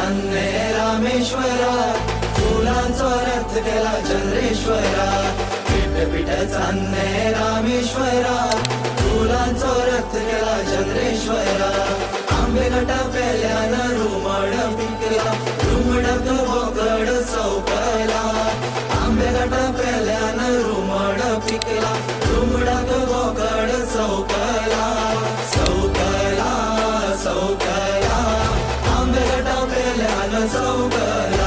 चांदणे रामेश्वरा, फुलांचो रथ केला चंद्रेश्वरा. पीठ पीठ चांदणे रामेश्वरा, फुलांचो रथ केला चंद्रेश्वरा. आंबे घाटा पेल्यान रुमड पिकला, रुमडाक बोकड सौकला. आंबे घाटा पेल्यान रुमड पिकला, रुमडाक बोकड सौकला. सौकला सौकला, आंबे घाटा पेल्यान सौकला.